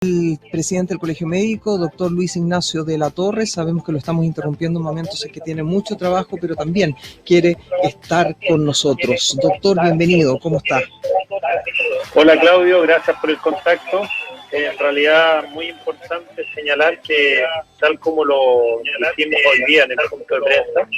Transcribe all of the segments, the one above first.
El presidente del Colegio Médico, doctor Luis Ignacio de la Torre. Sabemos que lo estamos interrumpiendo en momentos en que tiene mucho trabajo, pero también quiere estar con nosotros. Doctor, bienvenido, ¿cómo está? Hola Claudio, gracias por el contacto. En realidad muy importante señalar que, tal como lo hicimos hoy día en el punto de prensa,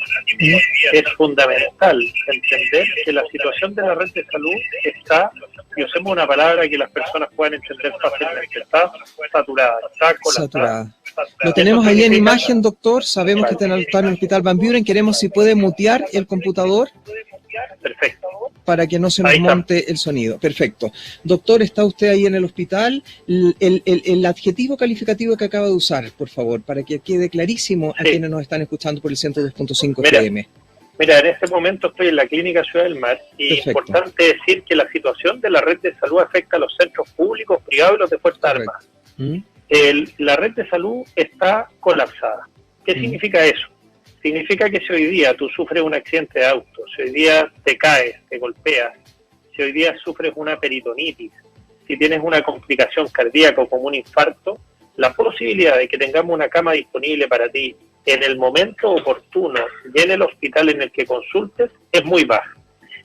es fundamental entender que la situación de la red de salud está, y usemos una palabra que las personas puedan entender fácilmente, está saturada, está colapsada. Lo tenemos ahí en imagen, doctor. Sabemos que está en el Hospital Van Buren. Queremos si puede mutear el computador. Perfecto. Para que no se nos monte el sonido. Perfecto. Doctor, ¿está usted ahí en el hospital? El adjetivo calificativo que acaba de usar, por favor, para que quede clarísimo a quienes nos están escuchando por el 102.5 FM. Mira, en este momento estoy en la Clínica Ciudad del Mar y es importante decir que la situación de la red de salud afecta a los centros públicos, privados y los de Fuerzas Armadas. La red de salud está colapsada. ¿Qué significa eso? Significa que si hoy día tú sufres un accidente de auto, si hoy día te caes, te golpeas, si hoy día sufres una peritonitis, si tienes una complicación cardíaca como un infarto, la posibilidad de que tengamos una cama disponible para ti en el momento oportuno y en el hospital en el que consultes es muy baja.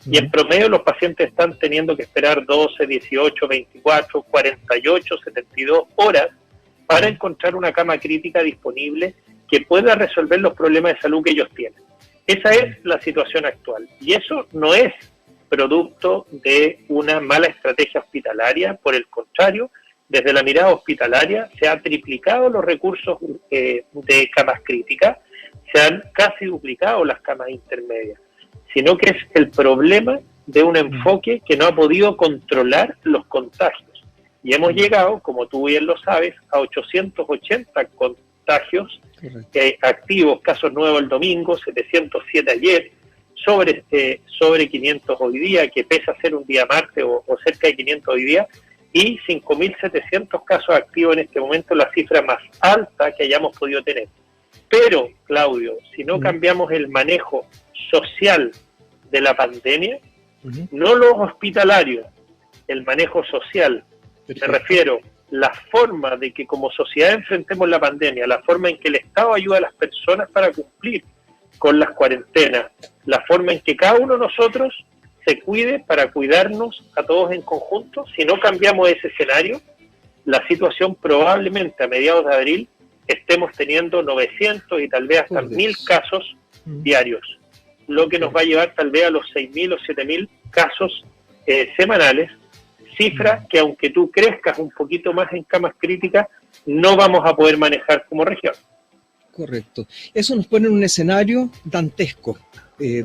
Y en promedio los pacientes están teniendo que esperar 12, 18, 24, 48, 72 horas para encontrar una cama crítica disponible que pueda resolver los problemas de salud que ellos tienen. Esa es la situación actual. Y eso no es producto de una mala estrategia hospitalaria. Por el contrario, desde la mirada hospitalaria se han triplicado los recursos de camas críticas, se han casi duplicado las camas intermedias, sino que es el problema de un enfoque que no ha podido controlar los contagios. Y hemos llegado, como tú bien lo sabes, a 880 contagios activos, casos nuevos el domingo, 707 ayer, sobre 500 hoy día, que pesa ser un día martes o cerca de 500 hoy día, y 5.700 casos activos en este momento, la cifra más alta que hayamos podido tener. Pero, Claudio, si no cambiamos el manejo social de la pandemia, no los hospitalarios, el manejo social, me refiero la forma de que como sociedad enfrentemos la pandemia, la forma en que el Estado ayuda a las personas para cumplir con las cuarentenas, la forma en que cada uno de nosotros se cuide para cuidarnos a todos en conjunto. Si no cambiamos ese escenario, la situación probablemente a mediados de abril estemos teniendo 900 y tal vez hasta 1.000 casos diarios, lo que nos va a llevar tal vez a los 6.000 o 7.000 casos semanales, cifra que aunque tú crezcas un poquito más en camas críticas, no vamos a poder manejar como región. Correcto. Eso nos pone en un escenario dantesco,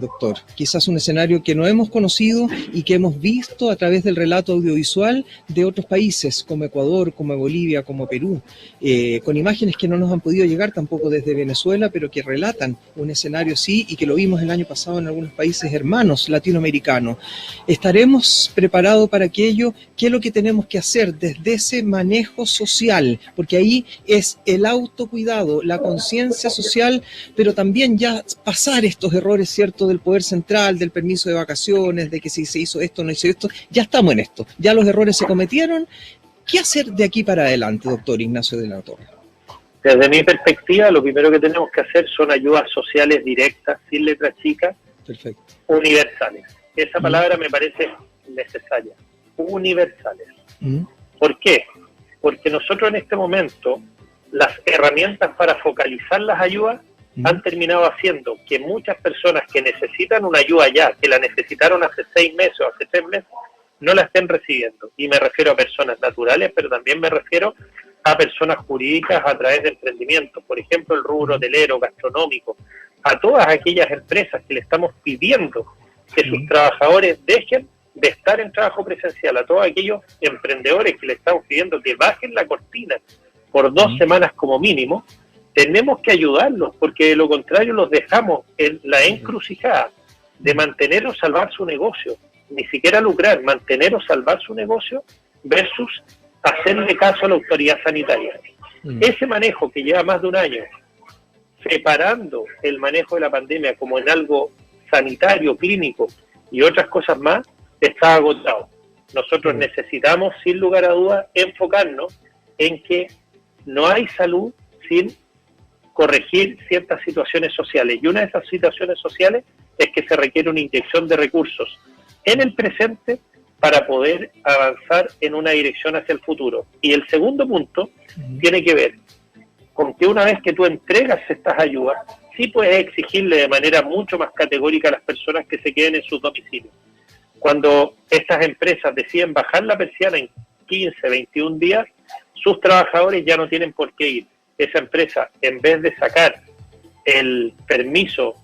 doctor. Quizás un escenario que no hemos conocido y que hemos visto a través del relato audiovisual de otros países, como Ecuador, como Bolivia, como Perú, con imágenes que no nos han podido llegar tampoco desde Venezuela, pero que relatan un escenario así y que lo vimos el año pasado en algunos países hermanos latinoamericanos. ¿Estaremos preparados para aquello? ¿Qué es lo que tenemos que hacer desde ese manejo social? Porque ahí es el autocuidado, la conciencia social, pero también ya pasar estos errores, ¿cierto?, del poder central, del permiso de vacaciones, de que si se hizo esto, no hizo esto. Ya estamos en esto, ya los errores se cometieron. ¿Qué hacer de aquí para adelante, doctor Ignacio de la Torre? Desde mi perspectiva, lo primero que tenemos que hacer son ayudas sociales directas, sin letra chica, universales. Esa palabra me parece necesaria, universales. ¿Por qué? Porque nosotros en este momento, las herramientas para focalizar las ayudas han terminado haciendo que muchas personas que necesitan una ayuda ya, que la necesitaron hace 6 meses o hace 3 meses, no la estén recibiendo. Y me refiero a personas naturales, pero también me refiero a personas jurídicas a través de emprendimientos, por ejemplo, el rubro hotelero, gastronómico, a todas aquellas empresas que le estamos pidiendo que sus trabajadores dejen de estar en trabajo presencial, a todos aquellos emprendedores que le estamos pidiendo que bajen la cortina por 2 semanas como mínimo. Tenemos que ayudarlos, porque de lo contrario los dejamos en la encrucijada de mantener o salvar su negocio, ni siquiera lucrar, mantener o salvar su negocio versus hacerle caso a la autoridad sanitaria. Ese manejo que lleva más de un año, separando el manejo de la pandemia como en algo sanitario, clínico y otras cosas más, está agotado. Nosotros necesitamos, sin lugar a dudas, enfocarnos en que no hay salud sin corregir ciertas situaciones sociales. Y una de esas situaciones sociales es que se requiere una inyección de recursos en el presente para poder avanzar en una dirección hacia el futuro. Y el segundo punto tiene que ver con que una vez que tú entregas estas ayudas, sí puedes exigirle de manera mucho más categórica a las personas que se queden en sus domicilios. Cuando estas empresas deciden bajar la persiana en 15, 21 días, sus trabajadores ya no tienen por qué ir. Esa empresa, en vez de sacar el permiso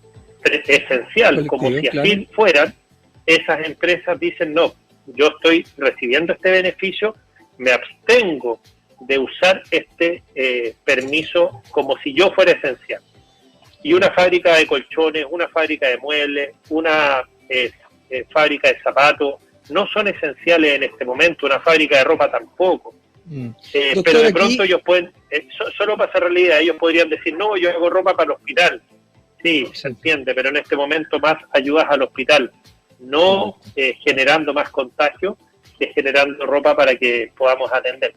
esencial, como si así fueran, esas empresas dicen, no, yo estoy recibiendo este beneficio, me abstengo de usar este permiso como si yo fuera esencial. Y una fábrica de colchones, una fábrica de muebles, una fábrica de zapatos, no son esenciales en este momento, una fábrica de ropa tampoco. Doctor, pero de pronto ellos pueden, solo para hacer realidad, ellos podrían decir, no, yo hago ropa para el hospital. Sí, se entiende, pero en este momento más ayudas al hospital, no generando más contagio, que generando ropa para que podamos atender.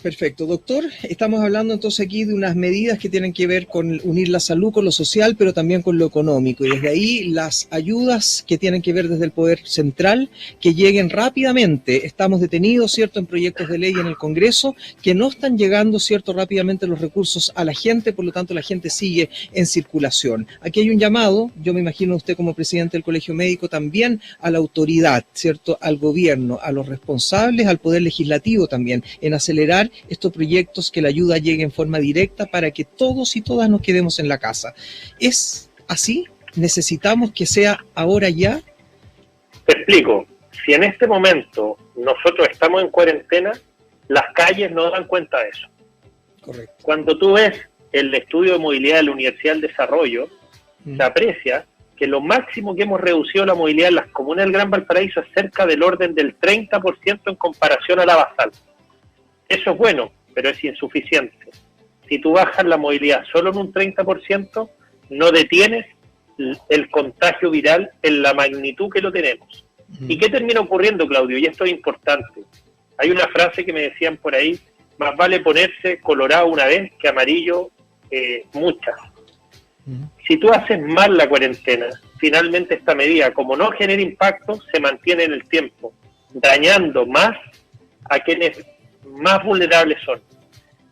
Perfecto. Doctor, estamos hablando entonces aquí de unas medidas que tienen que ver con unir la salud con lo social, pero también con lo económico. Y desde ahí las ayudas que tienen que ver desde el Poder Central, que lleguen rápidamente. Estamos detenidos, ¿cierto?, en proyectos de ley en el Congreso, que no están llegando, ¿cierto?, rápidamente los recursos a la gente, por lo tanto la gente sigue en circulación. Aquí hay un llamado, yo me imagino usted como presidente del Colegio Médico, también a la autoridad, ¿cierto?, al gobierno, a los responsables, al Poder Legislativo también, en acelerar estos proyectos, que la ayuda llegue en forma directa para que todos y todas nos quedemos en la casa. ¿Es así? ¿Necesitamos que sea ahora ya? Te explico. Si en este momento nosotros estamos en cuarentena, las calles no dan cuenta de eso. Correcto. Cuando tú ves el estudio de movilidad de la Universidad del Desarrollo, se aprecia que lo máximo que hemos reducido la movilidad en las comunas del Gran Valparaíso es cerca del orden del 30% en comparación a la basal. Eso es bueno, pero es insuficiente. Si tú bajas la movilidad solo en un 30%, no detienes el contagio viral en la magnitud que lo tenemos. ¿Y qué termina ocurriendo, Claudio? Y esto es importante. Hay una frase que me decían por ahí, más vale ponerse colorado una vez que amarillo muchas. Si tú haces mal la cuarentena, finalmente esta medida, como no genera impacto, se mantiene en el tiempo, dañando más a quienes más vulnerables son.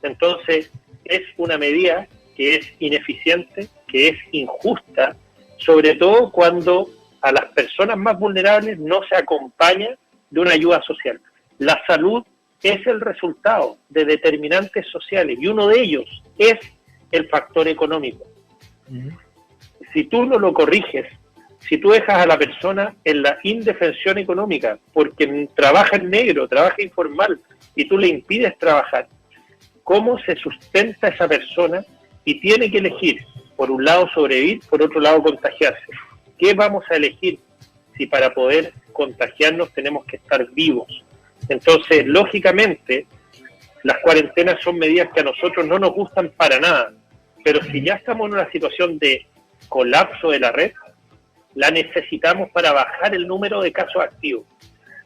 Entonces, es una medida que es ineficiente, que es injusta, sobre todo cuando a las personas más vulnerables no se acompaña de una ayuda social. La salud es el resultado de determinantes sociales y uno de ellos es el factor económico. Si tú no lo corriges, si tú dejas a la persona en la indefensión económica porque trabaja en negro, trabaja informal, y tú le impides trabajar, ¿cómo se sustenta esa persona? Y tiene que elegir, por un lado sobrevivir, por otro lado contagiarse. ¿Qué vamos a elegir si para poder contagiarnos tenemos que estar vivos? Entonces, lógicamente, las cuarentenas son medidas que a nosotros no nos gustan para nada, pero si ya estamos en una situación de colapso de la red, la necesitamos para bajar el número de casos activos.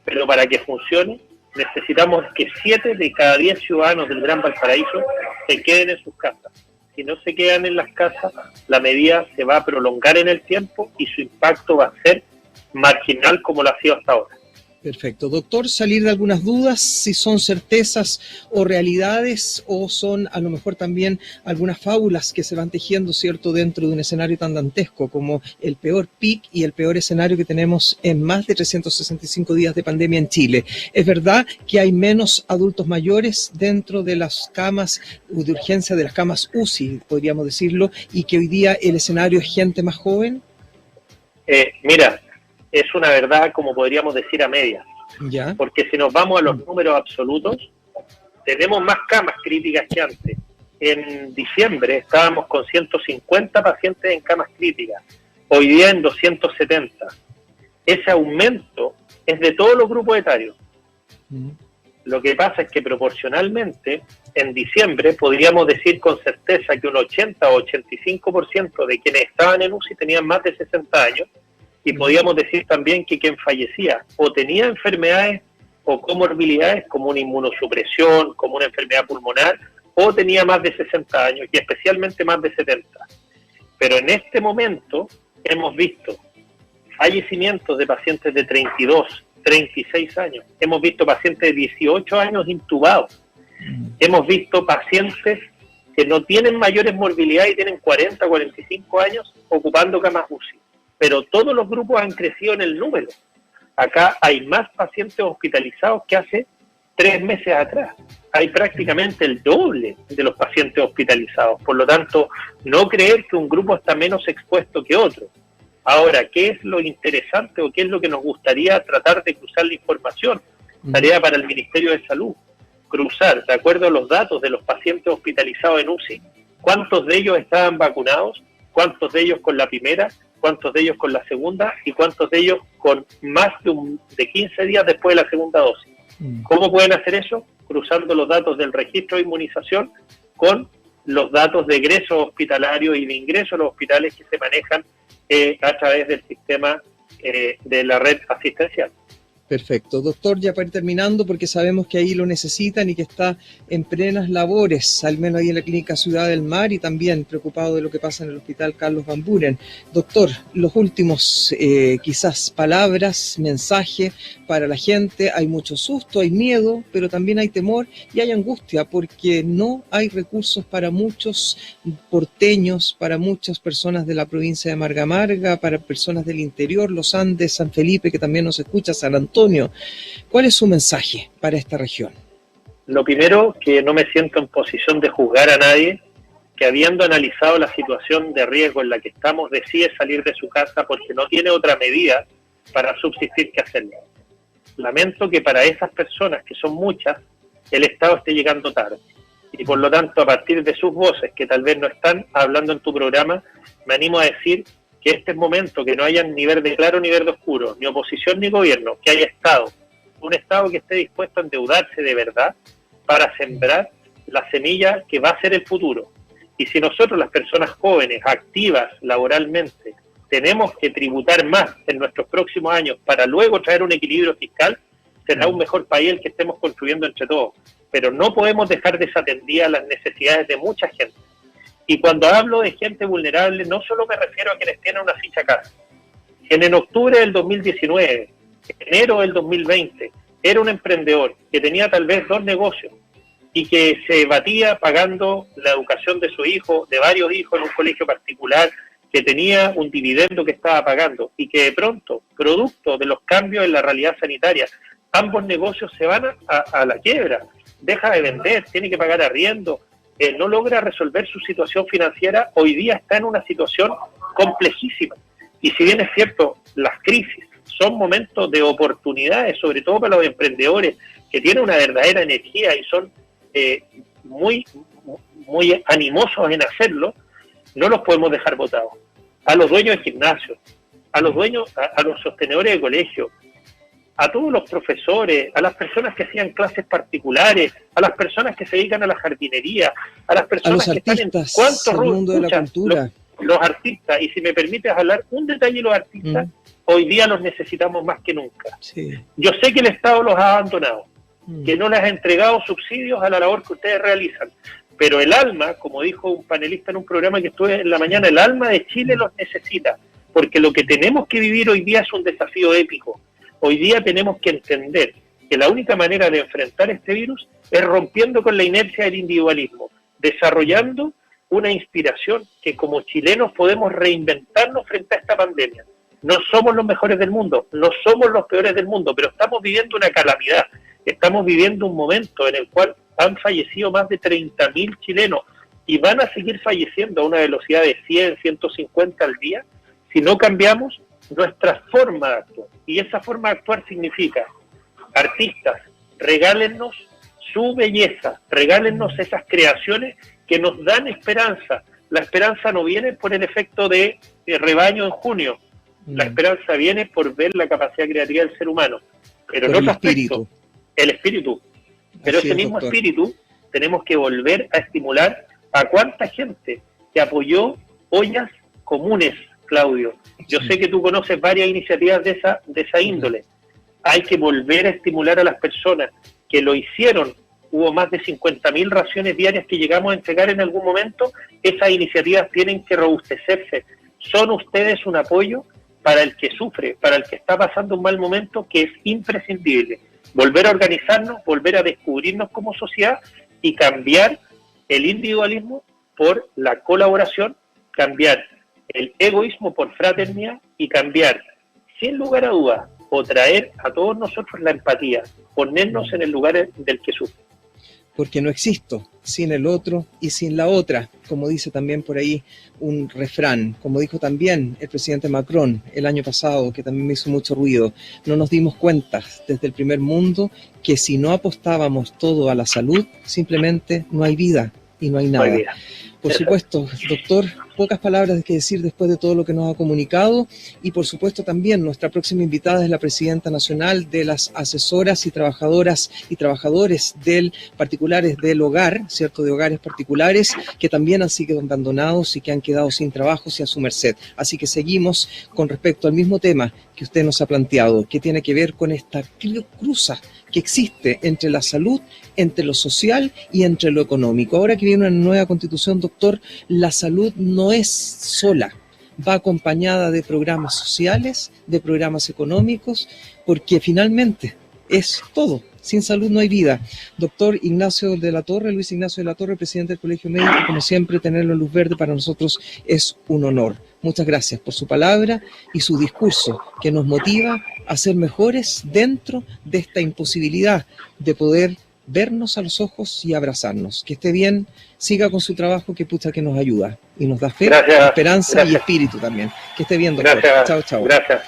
Pero para que funcione, necesitamos que 7 de cada 10 ciudadanos del Gran Valparaíso se queden en sus casas. Si no se quedan en las casas, la medida se va a prolongar en el tiempo y su impacto va a ser marginal como lo ha sido hasta ahora. Perfecto. Doctor, salir de algunas dudas, si son certezas o realidades, o son a lo mejor también algunas fábulas que se van tejiendo, ¿cierto?, dentro de un escenario tan dantesco como el peor pic y el peor escenario que tenemos en más de 365 días de pandemia en Chile. ¿Es verdad que hay menos adultos mayores dentro de las camas de urgencia, de las camas UCI, podríamos decirlo, y que hoy día el escenario es gente más joven? Mira, es una verdad, como podríamos decir, a medias. ¿Ya? Porque si nos vamos a los números absolutos, tenemos más camas críticas que antes. En diciembre estábamos con 150 pacientes en camas críticas, hoy día en 270. Ese aumento es de todos los grupos etarios. Lo que pasa es que proporcionalmente, en diciembre, podríamos decir con certeza que un 80 o 85% de quienes estaban en UCI tenían más de 60 años, y podíamos decir también que quien fallecía o tenía enfermedades o comorbilidades como una inmunosupresión, como una enfermedad pulmonar, o tenía más de 60 años y especialmente más de 70. Pero en este momento hemos visto fallecimientos de pacientes de 32, 36 años. Hemos visto pacientes de 18 años intubados. Hemos visto pacientes que no tienen mayores morbilidades y tienen 40, 45 años ocupando camas UCI. Pero todos los grupos han crecido en el número. Acá hay más pacientes hospitalizados que hace 3 meses atrás. Hay prácticamente el doble de los pacientes hospitalizados. Por lo tanto, no creer que un grupo está menos expuesto que otro. Ahora, ¿qué es lo interesante o qué es lo que nos gustaría tratar de cruzar la información? Tarea para el Ministerio de Salud. Cruzar, de acuerdo a los datos de los pacientes hospitalizados en UCI, cuántos de ellos estaban vacunados, cuántos de ellos con la primera, cuántos de ellos con la segunda y cuántos de ellos con más de 15 días después de la segunda dosis. ¿Cómo pueden hacer eso? Cruzando los datos del registro de inmunización con los datos de egreso hospitalario y de ingreso a los hospitales que se manejan a través del sistema de la red asistencial. Perfecto. Doctor, ya para ir terminando, porque sabemos que ahí lo necesitan y que está en plenas labores, al menos ahí en la Clínica Ciudad del Mar, y también preocupado de lo que pasa en el Hospital Carlos Van Buren. Doctor, los últimos quizás palabras, mensaje para la gente. Hay mucho susto, hay miedo, pero también hay temor y hay angustia, porque no hay recursos para muchos porteños, para muchas personas de la provincia de Marga Marga, para personas del interior, los Andes, San Felipe, que también nos escucha, San Antonio. ¿Cuál es su mensaje para esta región? Lo primero, que no me siento en posición de juzgar a nadie, que habiendo analizado la situación de riesgo en la que estamos, decide salir de su casa porque no tiene otra medida para subsistir que hacerlo. Lamento que para esas personas, que son muchas, el Estado esté llegando tarde. Y por lo tanto, a partir de sus voces, que tal vez no están hablando en tu programa, me animo a decir que este es momento, que no haya ni verde claro ni verde oscuro, ni oposición ni gobierno, que haya Estado, un Estado que esté dispuesto a endeudarse de verdad para sembrar la semilla que va a ser el futuro. Y si nosotros, las personas jóvenes, activas laboralmente, tenemos que tributar más en nuestros próximos años para luego traer un equilibrio fiscal, será un mejor país el que estemos construyendo entre todos. Pero no podemos dejar desatendidas las necesidades de mucha gente. Y cuando hablo de gente vulnerable, no solo me refiero a quienes tienen una ficha casa. En octubre del 2019, enero del 2020, era un emprendedor que tenía tal vez 2 negocios y que se batía pagando la educación de su hijo, de varios hijos en un colegio particular, que tenía un dividendo que estaba pagando y que de pronto, producto de los cambios en la realidad sanitaria, ambos negocios se van a la quiebra, deja de vender, tiene que pagar arriendo, no logra resolver su situación financiera. Hoy día está en una situación complejísima. Y si bien es cierto, las crisis son momentos de oportunidades, sobre todo para los emprendedores que tienen una verdadera energía y son muy animosos en hacerlo, no los podemos dejar botados. A los dueños de gimnasios, a los dueños, a los sostenedores de colegio, a todos los profesores, a las personas que hacían clases particulares, a las personas que se dedican a la jardinería, a las personas que están en cuántos mundo de la cultura. Los artistas, y si me permites hablar un detalle de los artistas, hoy día los necesitamos más que nunca. Sí. Yo sé que el Estado los ha abandonado, que no les ha entregado subsidios a la labor que ustedes realizan, pero el alma, como dijo un panelista en un programa que estuve en la mañana, el alma de Chile los necesita, porque lo que tenemos que vivir hoy día es un desafío épico. Hoy día tenemos que entender que la única manera de enfrentar este virus es rompiendo con la inercia del individualismo, desarrollando una inspiración que como chilenos podemos reinventarnos frente a esta pandemia. No somos los mejores del mundo, no somos los peores del mundo, pero estamos viviendo una calamidad, estamos viviendo un momento en el cual han fallecido más de 30.000 chilenos y van a seguir falleciendo a una velocidad de 100, 150 al día si no cambiamos nuestra forma de actuar. Y esa forma de actuar significa: artistas, regálennos su belleza, regálennos esas creaciones que nos dan esperanza. La esperanza no viene por el efecto de rebaño en junio, la esperanza viene por ver la capacidad creativa del ser humano, pero en otro aspecto, el espíritu. Pero ese mismo espíritu tenemos que volver a estimular a cuánta gente que apoyó ollas comunes, Claudio. Yo sé que tú conoces varias iniciativas de esa índole. hay que volver a estimular a las personas que lo hicieron. Hubo más de 50.000 raciones diarias que llegamos a entregar en algún momento. Esas iniciativas tienen que robustecerse. Son ustedes un apoyo para el que sufre, para el que está pasando un mal momento, que es imprescindible. Volver a organizarnos, volver a descubrirnos como sociedad y cambiar el individualismo por la colaboración, cambiar el egoísmo por fraternidad y cambiar, sin lugar a dudas, o traer a todos nosotros la empatía, ponernos en el lugar del que sufre. Porque no existo sin el otro y sin la otra, como dice también por ahí un refrán, como dijo también el presidente Macron el año pasado, que también me hizo mucho ruido. No nos dimos cuenta desde el primer mundo que si no apostábamos todo a la salud, simplemente no hay vida y no hay nada. No hay vida. Por supuesto, doctor, pocas palabras que decir después de todo lo que nos ha comunicado, y por supuesto también nuestra próxima invitada es la presidenta nacional de las asesoras y trabajadoras y trabajadores particulares del hogar, ¿cierto?, de hogares particulares, que también han sido abandonados y que han quedado sin trabajos y a su merced. Así que seguimos con respecto al mismo tema que usted nos ha planteado, que tiene que ver con esta cruza que existe entre la salud, entre lo social y entre lo económico. Ahora que viene una nueva constitución, doctor, la salud no es sola, va acompañada de programas sociales, de programas económicos, porque finalmente es todo. Sin salud no hay vida. Doctor Ignacio de la Torre, Luis Ignacio de la Torre, presidente del Colegio Médico, como siempre, tenerlo en luz verde para nosotros es un honor. Muchas gracias por su palabra y su discurso, que nos motiva a ser mejores dentro de esta imposibilidad de poder vernos a los ojos y abrazarnos. Que esté bien, siga con su trabajo, que pucha que nos ayuda y nos da fe, gracias, esperanza, gracias, y espíritu también. Que esté bien, doctor. Gracias, chao, chao. Gracias.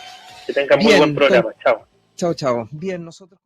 Que tenga muy buen programa. Chao. Chao, chao. Bien, nosotros...